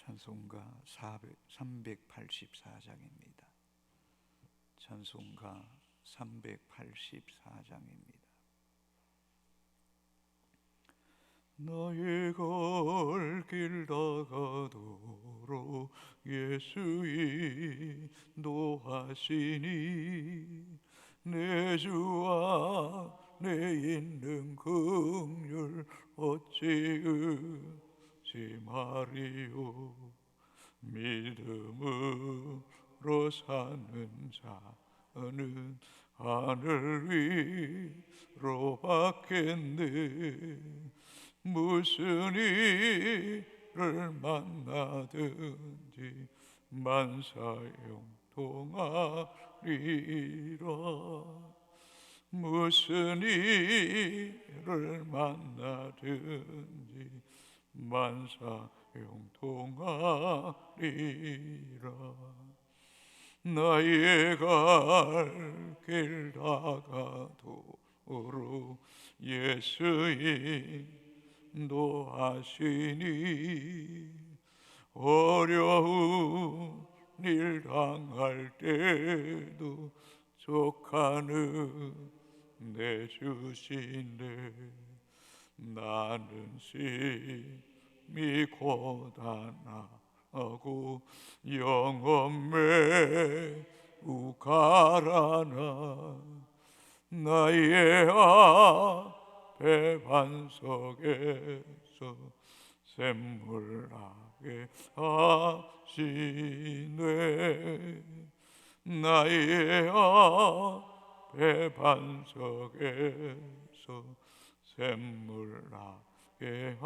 찬송가 384장입니다. 찬송가 384장입니다. 나의 갈 길 다가도록 예수 인도하시니 내 주 안에 있는 긍휼 어찌 의심하리요. 믿음으로 사는 자는 하늘 위로 받겠네. 무슨 일을 만나든지 만사형통하리라. 무슨 일을 만나든지 만사형통하리라. 나의 갈 길 다가도록 예수 인도하시니 어려운 일 당할 때도 족하는 내 주시네. 나는 심히 고단하고 영혼 매우 가라나. 나의 앞에 반석에서 샘물나게 하시네. 나의 앞에 반석에서 샘물나게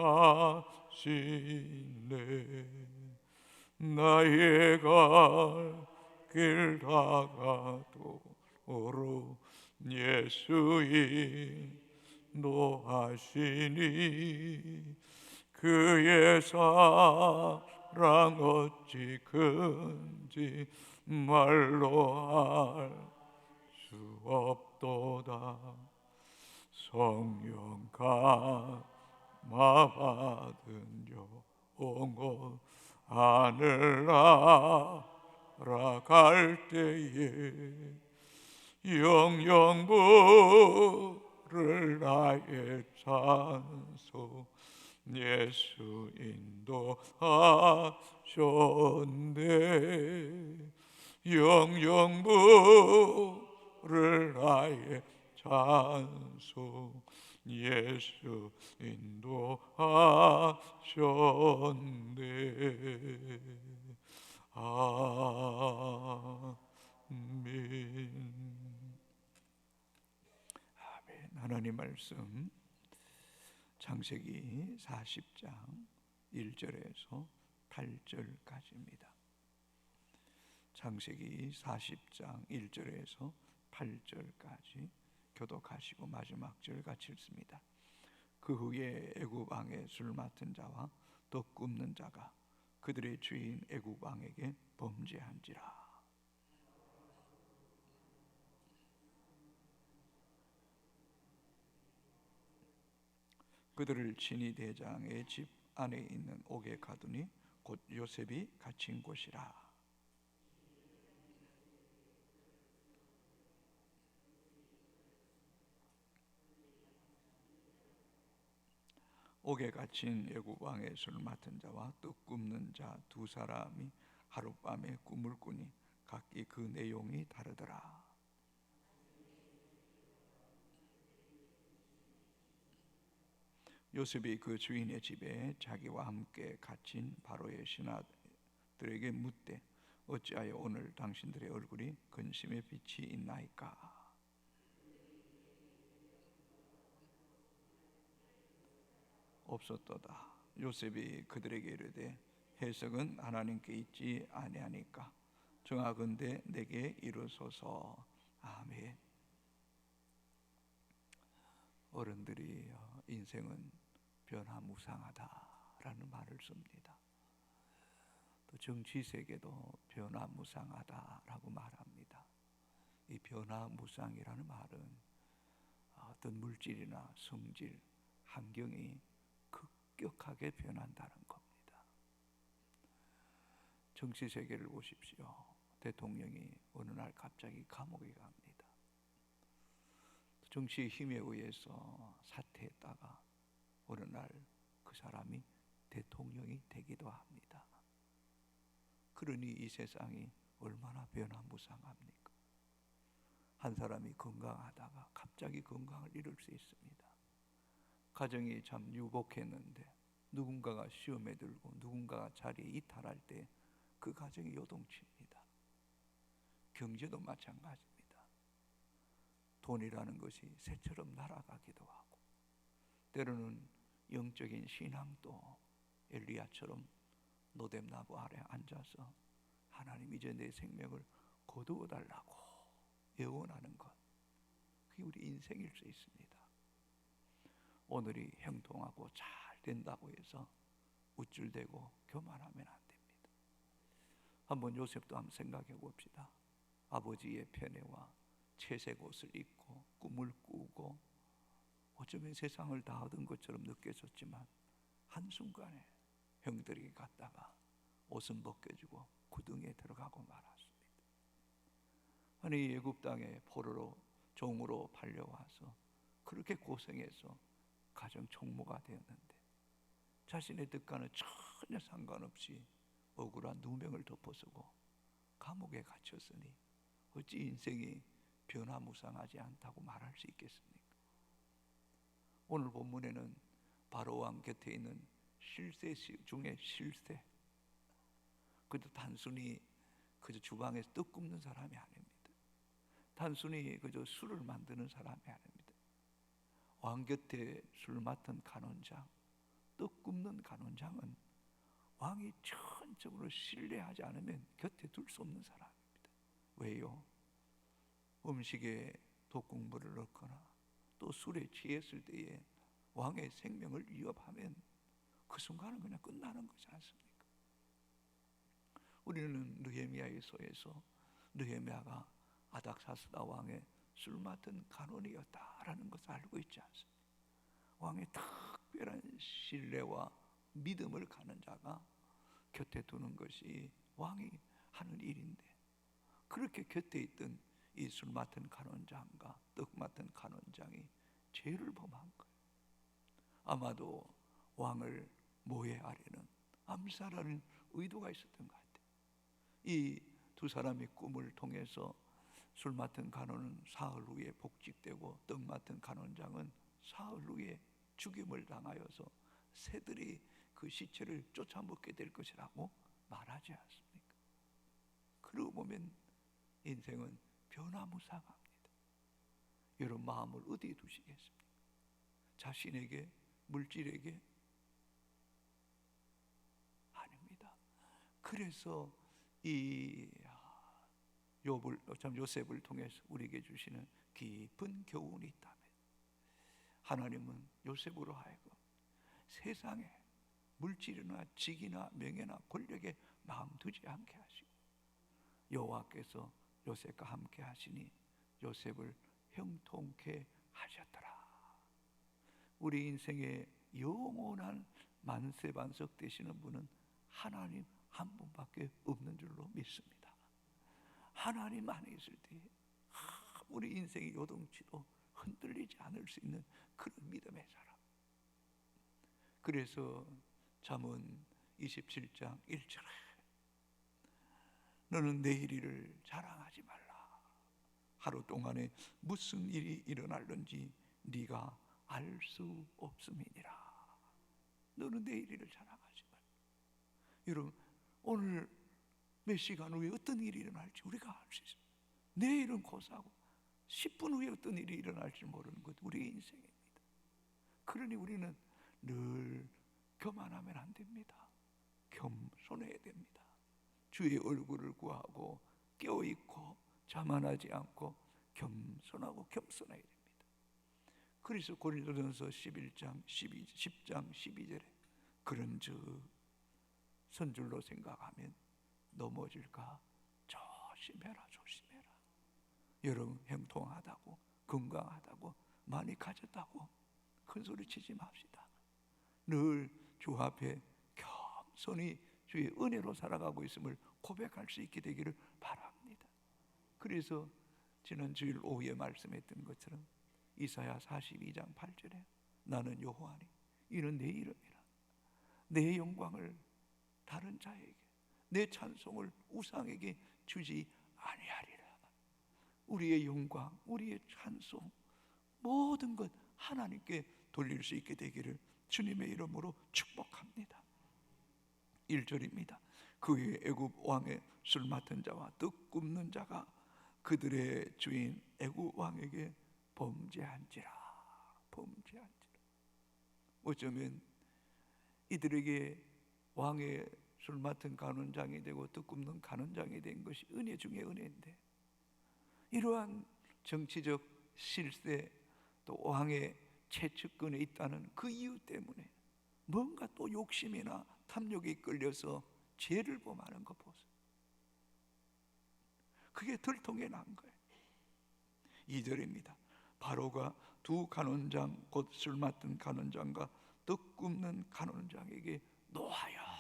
하시네. 나의 갈 길 다가도록 예수 인도하시니 그의 사랑 어찌 큰지 말로 할 수 없도다. 성령 감화 받은 영혼 하늘 날아갈 때에 영영 부를 나의 찬송 예수 인도하셨네. 영영 부를 나의 찬송 예수 인도하셨네. 아멘. 하나님 말씀 창세기 40장 1절에서 8절까지입니다. 창세기 40장 1절에서 8절까지 교독하시고 마지막 절 같이 읽습니다. 그 후에 애굽 왕의 술 맡은 자와 떡 굽는 자가 그들의 주인 애굽 왕에게 범죄한지라. 그들을 친히 대장의 집 안에 있는 옥에 가두니 곧 요셉이 갇힌 곳이라. 옥에 갇힌 애굽 왕의 술 맡은 자와 떡 굽는 자 두 사람이 하룻밤에 꿈을 꾸니 각기 그 내용이 다르더라. 요셉이 그 주인의 집에 자기와 함께 갇힌 바로의 신하들에게 묻되 어찌하여 오늘 당신들의 얼굴이 근심의 빛이 있나이까? 없었도다. 요셉이 그들에게 이르되 해석은 하나님께 있지 아니하니까 정하건대 내게 이르소서. 아멘. 어른들이 인생은 변화무쌍하다라는 말을 씁니다. 또 정치 세계도 변화무쌍하다라고 말합니다. 이 변화무쌍이라는 말은 어떤 물질이나 성질, 환경이 급격하게 변한다는 겁니다. 정치 세계를 보십시오. 대통령이 어느 날 갑자기 감옥에 갑니다. 정치의 힘에 의해서 사퇴했다가 어느 날 그 사람이 대통령이 되기도 합니다. 그러니 이 세상이 얼마나 변화무쌍합니까? 한 사람이 건강하다가 갑자기 건강을 잃을 수 있습니다. 가정이 참 유복했는데 누군가가 시험에 들고 누군가가 자리에 이탈할 때 그 가정이 요동칩니다. 경제도 마찬가지입니다. 돈이라는 것이 새처럼 날아가기도 하고, 때로는 영적인 신앙도 엘리야처럼 노뎀나무 아래 앉아서 하나님 이제 내 생명을 거두어 달라고 예언하는 것, 그게 우리 인생일 수 있습니다. 오늘이 형통하고 잘 된다고 해서 우쭐대고 교만하면 안 됩니다. 한번 요셉도 한번 생각해 봅시다. 아버지의 편애와 채색 옷을 입고 꿈을 꾸고 어쩌면 세상을 다 얻은 것처럼 느껴졌지만 한순간에 형들에게 갔다가 옷은 벗겨지고 구덩이에 들어가고 말았습니다. 아니 애굽 땅에 포로로 종으로 팔려와서 그렇게 고생해서 가정 총무가 되었는데 자신의 뜻과는 전혀 상관없이 억울한 누명을 덮어쓰고 감옥에 갇혔으니 어찌 인생이 변화무쌍하지 않다고 말할 수 있겠습니까? 오늘 본문에는 바로왕 곁에 있는 실세 중에 실세, 그저 단순히 그저 주방에서 떡 굽는 사람이 아닙니다. 단순히 그저 술을 만드는 사람이 아닙니다. 왕 곁에 술 맡은 간원장, 떡 굽는 간원장은 왕이 전적으로 신뢰하지 않으면 곁에 둘 수 없는 사람입니다. 왜요? 음식에 독국물을 넣거나 또 술에 취했을 때에 왕의 생명을 위협하면 그 순간은 그냥 끝나는 거지 않습니까? 우리는 느헤미야서에서 느헤미야가 아닥사스다 왕의 술 맡은 간원이었다라는 것을 알고 있지 않습니까? 왕의 특별한 신뢰와 믿음을 가는 자가 곁에 두는 것이 왕이 하는 일인데, 그렇게 곁에 있던 이 술 맡은 간원장과 떡 맡은 간원장이 죄를 범한 거예요. 아마도 왕을 모해하려는, 암살하는 의도가 있었던 것 같아요. 이 두 사람의 꿈을 통해서 술 맡은 간원은 사흘 후에 복직되고 떡 맡은 간원장은 사흘 후에 죽임을 당하여서 새들이 그 시체를 쫓아먹게 될 것이라고 말하지 않습니까? 그러고 보면 인생은 변화무쌍합니다. 여러분 마음을 어디에 두시겠습니까? 자신에게, 물질에게? 아닙니다. 그래서 이 요셉을 통해서 우리에게 주시는 깊은 교훈이 있다면, 하나님은 요셉으로 하여금 세상에 물질이나 직이나 명예나 권력에 마음 두지 않게 하시고 여호와께서 요셉과 함께 하시니 요셉을 형통케 하셨더라. 우리 인생의 영원한 만세반석 되시는 분은 하나님 한 분밖에 없는 줄로 믿습니다. 하나님 안에 있을 때 우리 인생의 요동치도 흔들리지 않을 수 있는 그런 믿음의 사람. 그래서 잠언 27장 1절에 너는 내일 일을 자랑하지 말라. 하루 동안에 무슨 일이 일어날는지 네가 알 수 없음이니라. 너는 내일 일을 자랑하지 말라. 여러분 오늘 몇 시간 후에 어떤 일이 일어날지 우리가 알 수 있습니다. 내일은 고사하고 10분 후에 어떤 일이 일어날지 모르는 것, 우리의 인생입니다. 그러니 우리는 늘 교만하면 안 됩니다. 겸손해야 됩니다. 주의 얼굴을 구하고 깨어있고 자만하지 않고 겸손하고 겸손해야 됩니다. 그래서 고린도전서 11장 10장 12절에 그런즉 선줄로 생각하면 넘어질까 조심해라. 여러분 형통하다고 건강하다고 많이 가졌다고 큰 소리 치지 맙시다. 늘 주 앞에 겸손히 주의 은혜로 살아가고 있음을 고백할 수 있게 되기를 바랍니다. 그래서 지난 주일 오후에 말씀했던 것처럼 이사야 42장 8절에 나는 여호와니 이는 내 이름이라 내 영광을 다른 자에게 내 찬송을 우상에게 주지 아니하리라. 우리의 영광, 우리의 찬송, 모든 것 하나님께 돌릴 수 있게 되기를 주님의 이름으로 축복합니다. 1절입니다. 그의 애굽 왕의 술 맡은 자와 떡 굽는 자가 그들의 주인 애굽 왕에게 범죄한지라. 어쩌면 이들에게 왕의 술 맡은 간원장이 되고 떡 굽는 간원장이 된 것이 은혜 중에 은혜인데, 이러한 정치적 실세 또 왕의 채측권에 있다는 그 이유 때문에 뭔가 또 욕심이나 탐욕에 끌려서 죄를 범하는 거 보세요. 그게 들통에 난 거예요. 2절입니다. 바로가 두 간원장 곧 술 맡은 간원장과 떡 굽는 간원장에게 노하여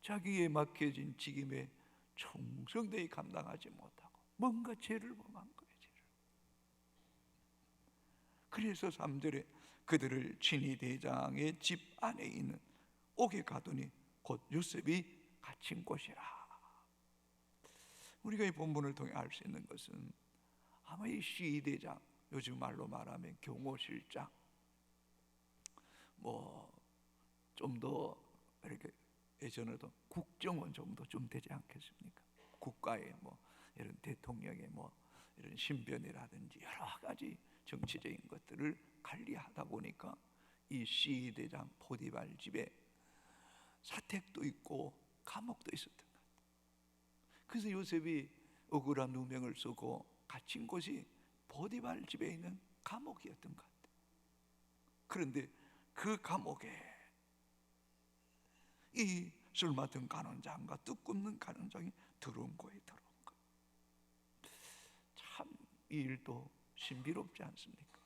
자기에 막혀진 직임에 충성되이 감당하지 못하고 뭔가 죄를 범한 거예요. 그래서 3절에 그들을 친위 대장의 집 안에 있는 옥에 가두니 곧 요셉이 갇힌 곳이라. 우리가 이 본문을 통해 알 수 있는 것은 아마 이 시위대장, 요즘 말로 말하면 경호실장, 좀 더 이렇게 예전에도 국정원 정도 좀 되지 않겠습니까? 국가의 이런 대통령의 이런 신변이라든지 여러 가지 정치적인 것들을 관리하다 보니까 이 시위대장 포디발 집에 사택도 있고 감옥도 있었던 것 같아요. 그래서 요셉이 억울한 누명을 쓰고 갇힌 곳이 포디발 집에 있는 감옥이었던 것 같아요. 그런데 그 감옥에 이 술 맡은 간원장과 떡 굽는 간원장이 들어온 거예요. 참 이 일도 신비롭지 않습니까?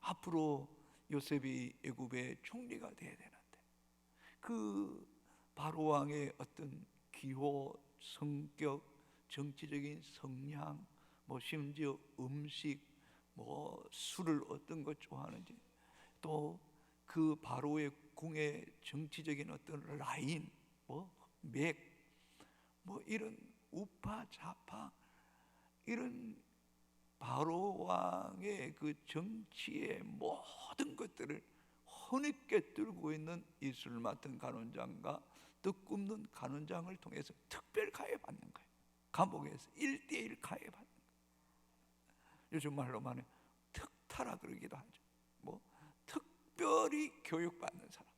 앞으로 요셉이 애굽의 총리가 돼야 되는데 그 바로 왕의 어떤 기호, 성격, 정치적인 성향, 심지어 음식, 술을 어떤 것 좋아하는지, 또 그 바로의 궁의 정치적인 어떤 라인, 맥, 이런 우파 좌파, 이런 바로 왕의 그 정치의 모든 것들을 허니께 들고 있는 이 술 맡은 간원장과 떡 굽는 간원장을 통해서 특별 가해받는 거예요. 감옥에서 1대1 가해받는 거예요. 요즘 말로 말해 특타라 그러기도 하죠. 특별히 교육받는 사람.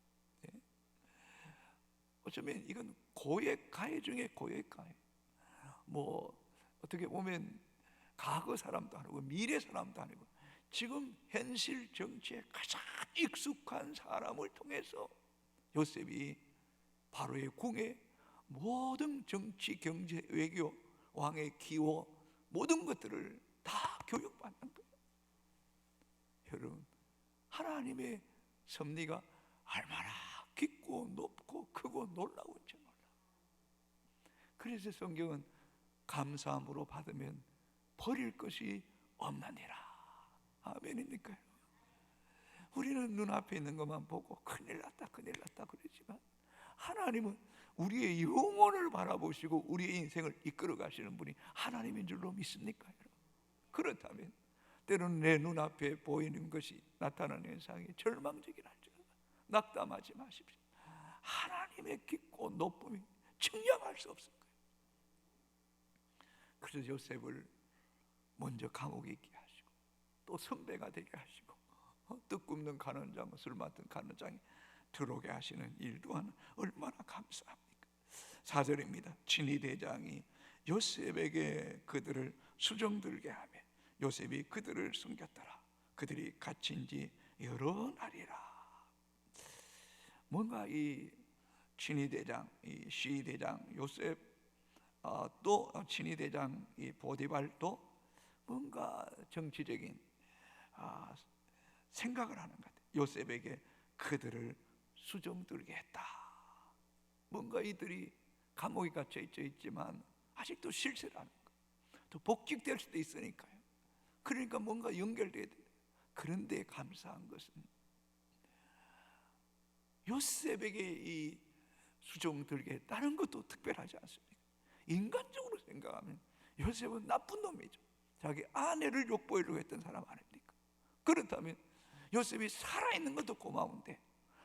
어쩌면 이건 고액 가해 중에 고액 가해. 어떻게 보면 과거 사람도 아니고 미래 사람도 아니고 지금 현실 정치에 가장 익숙한 사람을 통해서 요셉이 바로의 궁에 모든 정치, 경제, 외교, 왕의 기호, 모든 것들을 다 교육받는 거예요. 여러분, 하나님의 섭리가 얼마나 깊고 높고 크고 놀라운지 몰라. 그래서 성경은 감사함으로 받으면 버릴 것이 없느니라. 아멘입니까? 우리는 눈앞에 있는 것만 보고 큰일 났다 그러지만 하나님은 우리의 영혼을 바라보시고 우리의 인생을 이끌어 가시는 분이 하나님인 줄로 믿습니까? 그렇다면 때로는 내 눈앞에 보이는 것이 나타나는 현상이 절망적인 할지라도 낙담하지 마십시오. 하나님의 깊고 높음이 측량할 수 없을 거예요. 그래서 요셉을 먼저 감옥에 있게 하시고 또 선배가 되게 하시고 떡 굽는 간원장, 술 맡은 간원장이 들어오게 하시는 일 또한 얼마나 감사합니까? 4절입니다. 친위 대장이 요셉에게 그들을 수정들게 하며 요셉이 그들을 숨겼더라. 그들이 갇힌 지 여러 날이라. 뭔가 이 친위 대장, 이 시위 대장 요셉, 또 친위 대장 이 보디발도 뭔가 정치적인 생각을 하는 것 같아요. 요셉에게 그들을 수정들게 했다. 뭔가 이들이 감옥에 갇혀 있지만 아직도 실세라는 거, 또 복직될 수도 있으니까요. 그러니까 뭔가 연결돼야 돼요. 그런데 감사한 것은 요셉에게 이 수종 들게 다른 것도 특별하지 않습니까? 인간적으로 생각하면 요셉은 나쁜 놈이죠. 자기 아내를 욕보이려고 했던 사람 아닙니까? 그렇다면 요셉이 살아있는 것도 고마운데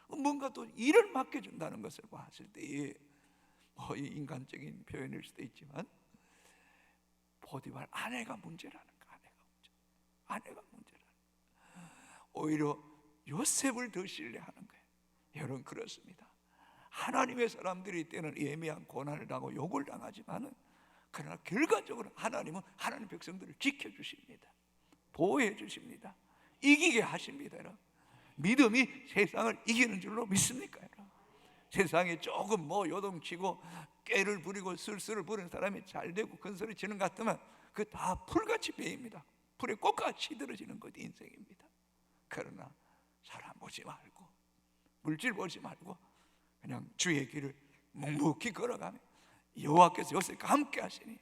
뭔가 또 일을 맡겨준다는 것을 봤을 때에 이 인간적인 표현일 수도 있지만 포디발 아내가 문제라는 거, 아내가 문제라는 거. 오히려 요셉을 더 신뢰하는 거예요. 여러분, 그렇습니다. 하나님의 사람들이 때는 애매한 고난을 당하고 욕을 당하지만은 그러나 결과적으로 하나님은 하나님 백성들을 지켜주십니다. 보호해 주십니다. 이기게 하십니다. 여러분, 믿음이 세상을 이기는 줄로 믿습니까? 여러분, 세상에 조금 요동치고 꾀를 부리고 술수를 부리는 사람이 잘 되고 큰 소리 치는 것 같으면 그 다 풀같이 베입니다. 풀에 꽃같이 시들어지는 것이 인생입니다. 그러나 사람 보지 말고 물질 보지 말고 그냥 주의 길을 묵묵히 걸어가면 여호와께서 요셉과 함께 하시니,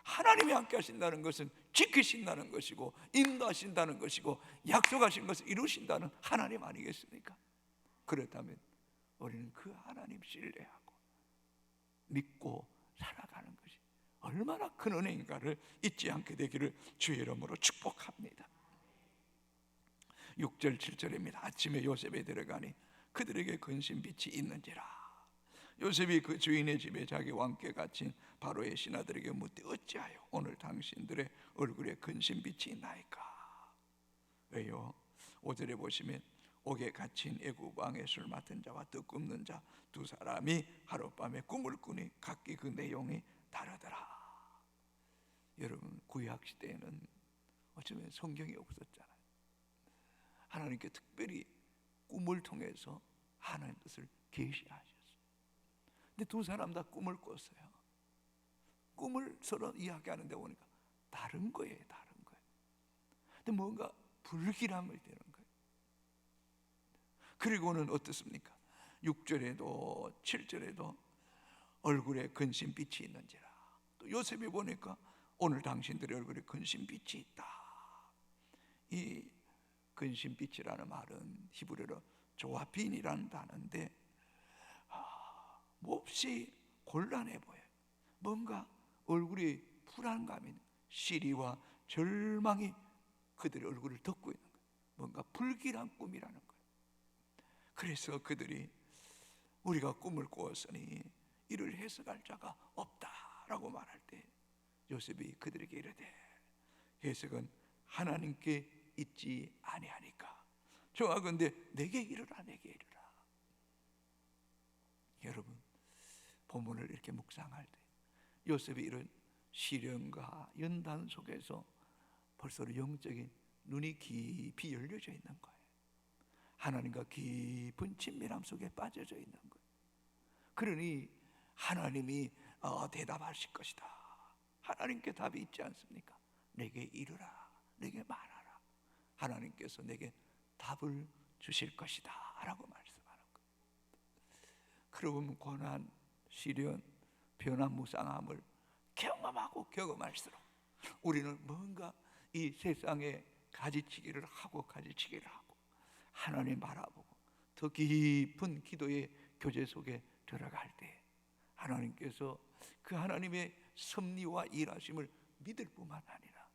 하나님이 함께 하신다는 것은 지키신다는 것이고 인도하신다는 것이고 약속하신 것을 이루신다는 하나님 아니겠습니까? 그렇다면 우리는 그 하나님 신뢰하고 믿고 살아가는 것이 얼마나 큰 은혜인가를 잊지 않게 되기를 주의 이름으로 축복합니다. 6절 7절입니다. 아침에 요셉에 들어가니 그들에게 근심 빛이 있는지라. 요셉이 그 주인의 집에 자기 왕께 갇힌 바로의 신하들에게 묻되 어찌하여 오늘 당신들의 얼굴에 근심 빛이 있나이까? 왜요? 5절에 보시면 옥에 갇힌 애굽 왕의 술 맡은 자와 떡 굽는 자 두 사람이 하룻밤에 꿈을 꾸니 각기 그 내용이 다르더라. 여러분, 구약 시대에는 어쩌면 성경이 없었잖아요. 하나님께 특별히 꿈을 통해서 하나님의 뜻을 계시하셨어요. 근데 두 사람 다 꿈을 꿨어요. 꿈을 서로 이야기하는데 보니까 다른 거예요. 근데 뭔가 불길함을 되는 거예요. 그리고는 어떻습니까? 6절에도 7절에도 얼굴에 근심빛이 있는지라. 또 요셉이 보니까 오늘 당신들의 얼굴에 근심빛이 있다. 이 근심빛이라는 말은 히브리어로 조아빈이라는 단어인데 몹시 곤란해 보여요. 뭔가 얼굴에 불안감이, 시리와 절망이 그들의 얼굴을 덮고 있는 거예요. 뭔가 불길한 꿈이라는 거예요. 그래서 그들이 우리가 꿈을 꾸었으니 이를 해석할 자가 없다라고 말할 때 요셉이 그들에게 이르되 해석은 하나님께 있지 아니하니까 정하건대 내게 이르라. 여러분, 본문을 이렇게 묵상할 때 요셉이 이런 시련과 연단 속에서 벌써 영적인 눈이 깊이 열려져 있는 거예요. 하나님과 깊은 친밀함 속에 빠져져 있는 거예요. 그러니 하나님이 대답하실 것이다. 하나님께 답이 있지 않습니까? 내게 이르라, 내게 말하라. 하나님께서 내게 답을 주실 것이다 라고 말씀하는 거예요. 그러면 고난, 시련, 변화무쌍함을 경험하고 경험할수록 우리는 뭔가 이 세상에 가지치기를 하고 하나님 바라보고 더 깊은 기도의 교제 속에 들어갈 때 하나님께서 그 하나님의 섭리와 일하심을 믿을 뿐만 아니라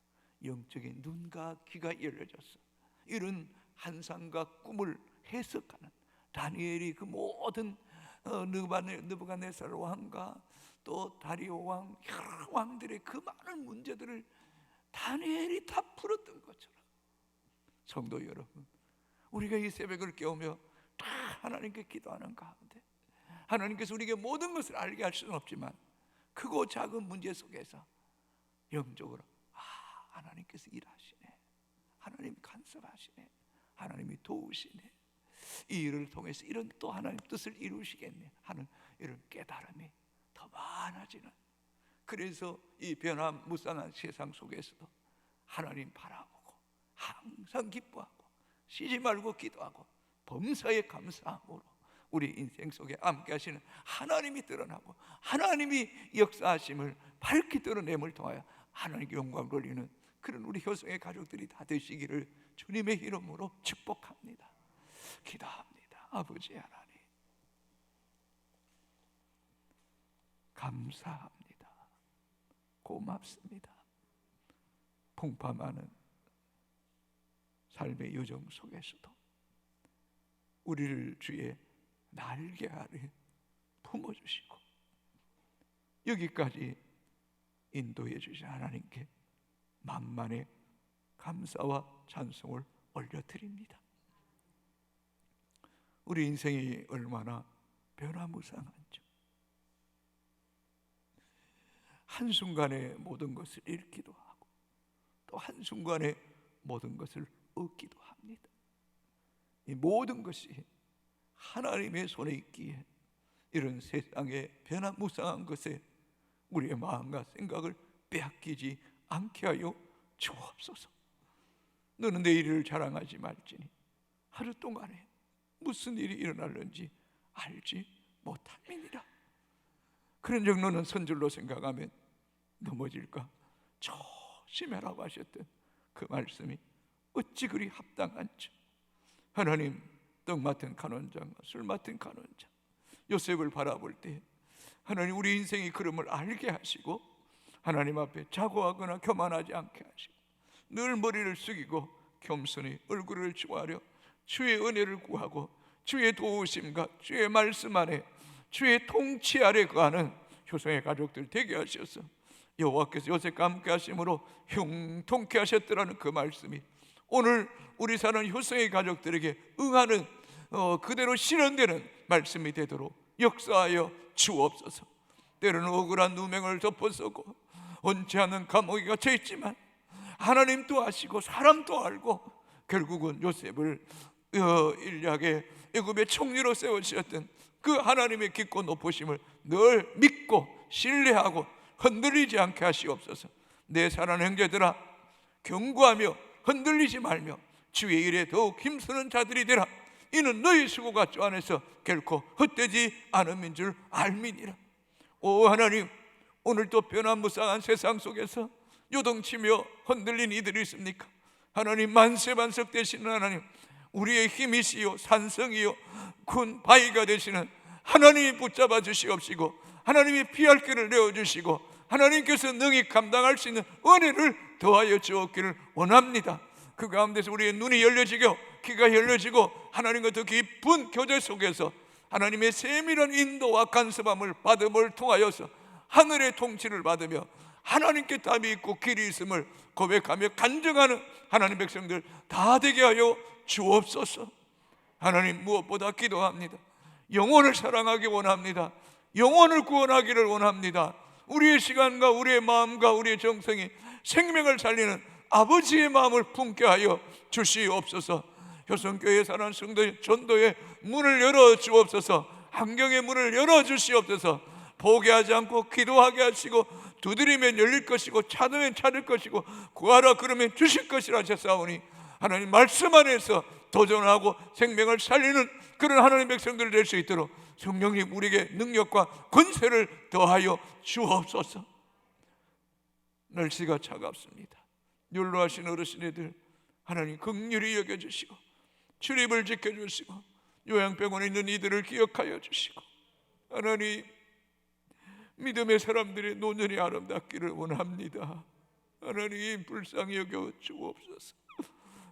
영적인 눈과 귀가 열려져서 이런 환상과 꿈을 해석하는 다니엘이 그 모든 느부갓네살 왕과 또 다리오 왕, 여러 왕들의 그 많은 문제들을 다니엘이 다 풀었던 것처럼 성도 여러분, 우리가 이 새벽을 깨우며 다 하나님께 기도하는 가운데 하나님께서 우리에게 모든 것을 알게 할 수는 없지만 크고 작은 문제 속에서 영적으로 하나님께서 일하시네, 하나님이 간섭하시네, 하나님이 도우시네, 이 일을 통해서 이런 또 하나님 뜻을 이루시겠네 하는 이런 깨달음이 더 많아지는, 그래서 이 변화무쌍한 세상 속에서도 하나님 바라보고 항상 기뻐하고 쉬지 말고 기도하고 범사에 감사함으로 우리 인생 속에 함께 하시는 하나님이 드러나고 하나님이 역사하심을 밝히 드러냄을 통하여 하나님께 영광 돌리는 그런 우리 효성의 가족들이 다 되시기를 주님의 이름으로 축복합니다. 기도합니다. 아버지 하나님, 감사합니다. 고맙습니다. 풍파많은 삶의 여정 속에서도 우리를 주의 날개 아래 품어주시고 여기까지 인도해 주신 하나님께 만만의 감사와 찬송을 올려드립니다. 우리 인생이 얼마나 변화무쌍한지, 한순간에 모든 것을 잃기도 하고 또 한순간에 모든 것을 얻기도 합니다. 이 모든 것이 하나님의 손에 있기에 이런 세상의 변화무쌍한 것에 우리의 마음과 생각을 빼앗기지 않게 하여 주옵소서. 너는 내일을 자랑하지 말지니 하루 동안에 무슨 일이 일어날는지 알지 못함이니라. 그런즉 너는 선줄로 생각하면 넘어질까 조심해라고 하셨던 그 말씀이 어찌 그리 합당한지. 하나님, 떡 맡은 간원장과 술 맡은 간원장 요셉을 바라볼 때 하나님 우리 인생의 그름을 알게 하시고 하나님 앞에 자고하거나 교만하지 않게 하시고 늘 머리를 숙이고 겸손히 얼굴을 주하려 주의 은혜를 구하고 주의 도우심과 주의 말씀 안에 주의 통치 아래 거하는 효성의 가족들 되게 하셔서 여호와께서 요셉과 함께 하심으로 형통케 하셨더라는 그 말씀이 오늘 우리 사는 효성의 가족들에게 응하는 그대로 실현되는 말씀이 되도록 역사하여 주옵소서. 때로는 억울한 누명을 덮어쓰고 원치 않는 감옥에 갇혀 있지만 하나님도 아시고 사람도 알고 결국은 요셉을 일약의 애굽의 총리로 세우셨던 그 하나님의 깊고 높으심을 늘 믿고 신뢰하고 흔들리지 않게 하시옵소서. 내 사랑하는 형제들아, 경고하며 흔들리지 말며 주의 일에 더욱 힘쓰는 자들이 되라. 이는 너희 수고가 주 안에서 결코 헛되지 않음인 줄 알미니라. 오 하나님, 오늘도 변화무쌍한 세상 속에서 요동치며 흔들린 이들이 있습니까? 하나님, 만세반석 되시는 하나님, 우리의 힘이시요 산성이요 군 바위가 되시는 하나님이 붙잡아 주시옵시고 하나님이 피할 길을 내어주시고 하나님께서 능히 감당할 수 있는 은혜를 더하여 주옵기를 원합니다. 그 가운데서 우리의 눈이 열려지고 귀가 열려지고 하나님과 더 깊은 교제 속에서 하나님의 세밀한 인도와 간섭함을 받음을 통하여서 하늘의 통치를 받으며 하나님께 답이 있고 길이 있음을 고백하며 간증하는 하나님 백성들 다 되게 하여 주옵소서. 하나님, 무엇보다 기도합니다. 영혼을 사랑하기 원합니다. 영혼을 구원하기를 원합니다. 우리의 시간과 우리의 마음과 우리의 정성이 생명을 살리는 아버지의 마음을 품게 하여 주시옵소서. 효성교회 사는 성도의 전도의 문을 열어 주옵소서. 환경의 문을 열어 주시옵소서. 포기하지 않고 기도하게 하시고 두드리면 열릴 것이고 찾으면 찾을 것이고 구하라 그러면 주실 것이라 하셨사오니 하나님 말씀 안에서 도전하고 생명을 살리는 그런 하나님 백성들 될 수 있도록 성령님 우리에게 능력과 권세를 더하여 주옵소서. 날씨가 차갑습니다. 율로하신 어르신애들 하나님 긍휼히 여겨주시고 출입을 지켜주시고 요양병원에 있는 이들을 기억하여 주시고 하나님, 믿음의 사람들의 노년이 아름답기를 원합니다. 하나님, 불쌍히 여겨 주옵소서.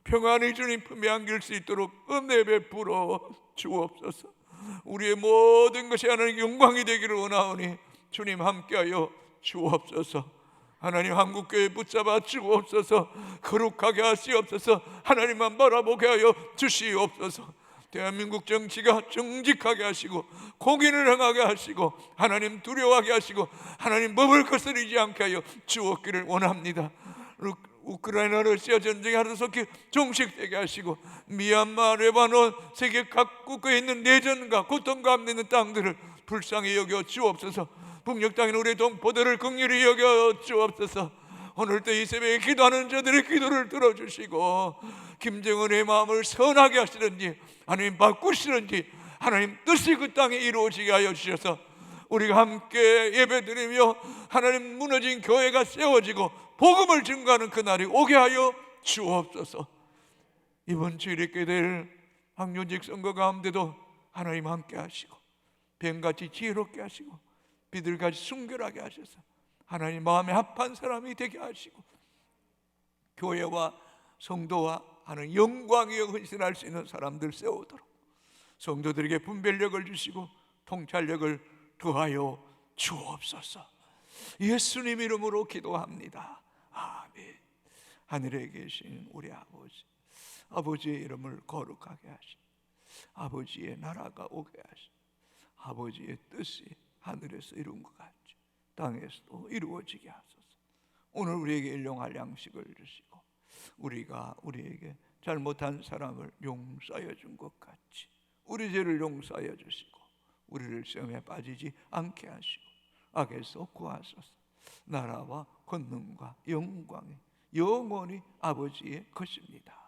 평안의 주님 품에 안길 수 있도록 은혜 베풀어 주옵소서. 우리의 모든 것이 하나님 영광이 되기를 원하오니 주님 함께하여 주옵소서. 하나님, 한국교회 붙잡아 주옵소서. 거룩하게 하시옵소서. 하나님만 바라보게 하여 주시옵소서. 대한민국 정치가 정직하게 하시고 공의를 행하게 하시고 하나님 두려워하게 하시고 하나님 법을 거스르지 않게 하여 주옵기를 원합니다. 우크라이나 러시아 전쟁이 하루속히 종식되게 하시고 미얀마, 레바논, 세계 각국에 있는 내전과 고통 가운데 있는 땅들을 불쌍히 여겨 주옵소서. 북녘 땅에 우리 동포들을 긍휼히 여겨 주옵소서. 오늘도 이 새벽에 기도하는 자들의 기도를 들어주시고 김정은의 마음을 선하게 하시는지 하나님 바꾸시는지 하나님 뜻이 그 땅에 이루어지게 하여 주셔서 우리가 함께 예배드리며 하나님 무너진 교회가 세워지고 복음을 증거하는 그날이 오게 하여 주옵소서. 이번 주일에 있게 될 황교직 선거 가운데도 하나님 함께 하시고 뱀같이 지혜롭게 하시고 비둘기같이 순결하게 하셔서 하나님 마음에 합한 사람이 되게 하시고 교회와 성도와 하는 영광에 헌신할 수 있는 사람들 세우도록 성도들에게 분별력을 주시고 통찰력을 더하여 주옵소서. 예수님 이름으로 기도합니다. 아멘. 하늘에 계신 우리 아버지, 아버지의 이름을 거룩하게 하시고 아버지의 나라가 오게 하시고 아버지의 뜻이 하늘에서 이룬 것 같이 땅에서도 이루어지게 하소서. 오늘 우리에게 일용할 양식을 주시고 우리가 우리에게 잘못한 사람을 용서하여 준 것 같이 우리 죄를 용서하여 주시고 우리를 시험에 빠지지 않게 하시고 악에서 구하소서. 나라와 권능과 영광이 영원히 아버지의 것입니다.